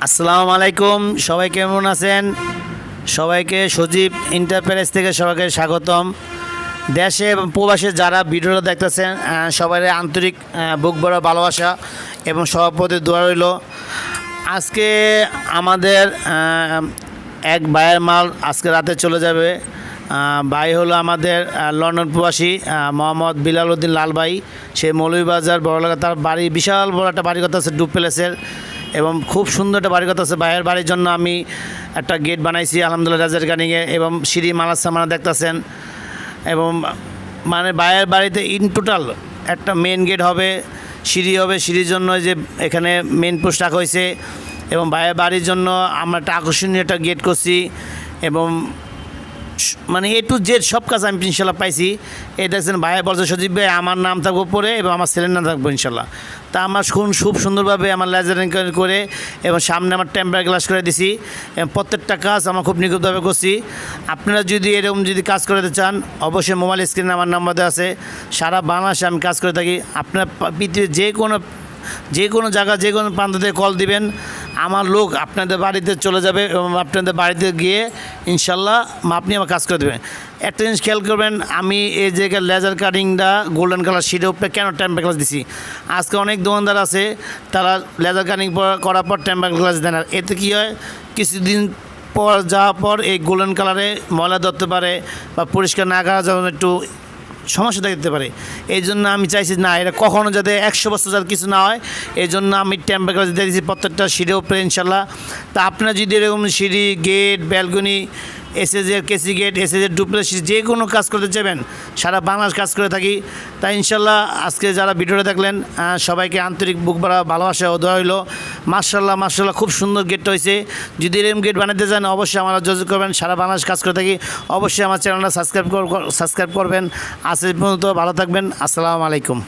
আসসালামু আলাইকুম, সবাই কেমন আছেন? সবাইকে সজীব এন্টারপ্রাইজ থেকে সবাইকে স্বাগতম। দেশে এবং প্রবাসে যারা ভিডিওটা দেখতেছেন সবাই আন্তরিক বুক ভরা ভালোবাসা এবং সবার প্রতি দোয়া রইল। আজকে আমাদের এক ভাইয়ের মাল আজকে রাতে চলে যাবে। ভাই হলো আমাদের লন্ডন প্রবাসী মোহাম্মদ বিলাল উদ্দিন লাল ভাই। সে মৌলভীবাজার বড়লাগা, তার বাড়ি বিশাল বড় একটা বাড়ি কথা আছে ডুব প্যালেসের, এবং খুব সুন্দর একটা বাড়ি কথা আছে। ভাইয়ের বাড়ির জন্য আমি একটা গেট বানাইছি আলহামদুলিল্লাহ রাজার গানিংয়ে, এবং সিঁড়ি মালার সামানা দেখতেছেন। এবং মানে ভাইয়ের বাড়িতে ইন টোটাল একটা মেন গেট হবে, সিঁড়ি হবে, সিঁড়ির জন্য যে এখানে মেন পোস্ট রাখা হয়েছে। এবং ভাইয়ের বাড়ির জন্য আমরা একটা আকর্ষণীয় একটা গেট করছি, এবং মানে এ টু জেড সব কাজ আমি ইনশাল্লাহ পাইছি। এই দেখছেন ভাইয়া বলছে সজীব ভাই আমার নাম থাকবো উপরে এবং আমার ছেলের নাম থাকবো ইনশাল্লাহ। তা আমার খুব সুন্দরভাবে আমার লেজারিং করে এবং সামনে আমার টেম্পার গ্লাস করে দিছি, এবং প্রত্যেকটা কাজ আমার খুব নিখুঁতভাবে করছি। আপনারা যদি এরকম যদি কাজ করতে চান অবশ্যই মোবাইল স্ক্রিনে আমার নাম্বার দেওয়া আছে। সারা বাংলাদেশে আমি কাজ করে থাকি। আপনার পৃথিবীর যে কোনো জায়গা যে কোনো প্রান্ত থেকে কল দিবেন, আমার লোক আপনাদের বাড়িতে চলে যাবে এবং আপনাদের বাড়িতে গিয়ে ইনশাল্লাহ আপনি আমার কাজ করে দেবেন। একটা জিনিস খেয়াল করবেন, আমি এই জায়গায় লেজার কাটিংটা গোল্ডেন কালার শিটের উপরে কেন টেম্পার গ্লাস দিছি। আজকে অনেক দোকানদার আছে তারা লেজার কাটিং করার পর টেম্পার গ্লাস দেন না। এতে কী হয়, কিছুদিন পর যাওয়ার পর এই গোল্ডেন কালারে ময়লা ধরতে পারে বা পরিষ্কার না করা যখন একটু সমস্যা দেখতে পারে। এই জন্য আমি চাইছি না, এটা কখনও যাতে 100 বছর যাতে কিছু না হয়, এই জন্য আমি টেম্পার গ্লাস দিয়ে দিয়েছি প্রত্যেকটা সিঁড়ির উপরে ইনশাল্লাহ। তা আপনারা যদি এরকম সিঁড়ি, গেট, ব্যালকনি, এসএজের কেসি গেট, এসএজের ডুপ্লেক্স যে কোনো কাজ করতে চাইবেন, সারা বাংলাদেশ কাজ করে থাকি। তাই ইনশাল্লাহ আজকে যারা ভিডিওটা দেখলেন সবাইকে আন্তরিক বুক ভরা ভালোবাসা ও দোয়া হইল। মার্শাল্লাহ খুব সুন্দর গেটটা হয়েছে। যদি এরকম গেট বানাতে চান অবশ্যই আমার যোগাযোগ করবেন। সারা বাংলাদেশ কাজ করে থাকি। অবশ্যই আমার চ্যানেলটা সাবস্ক্রাইব করবেন। আজ এই পর্যন্ত ভালো থাকবেন। আসসালামু আলাইকুম।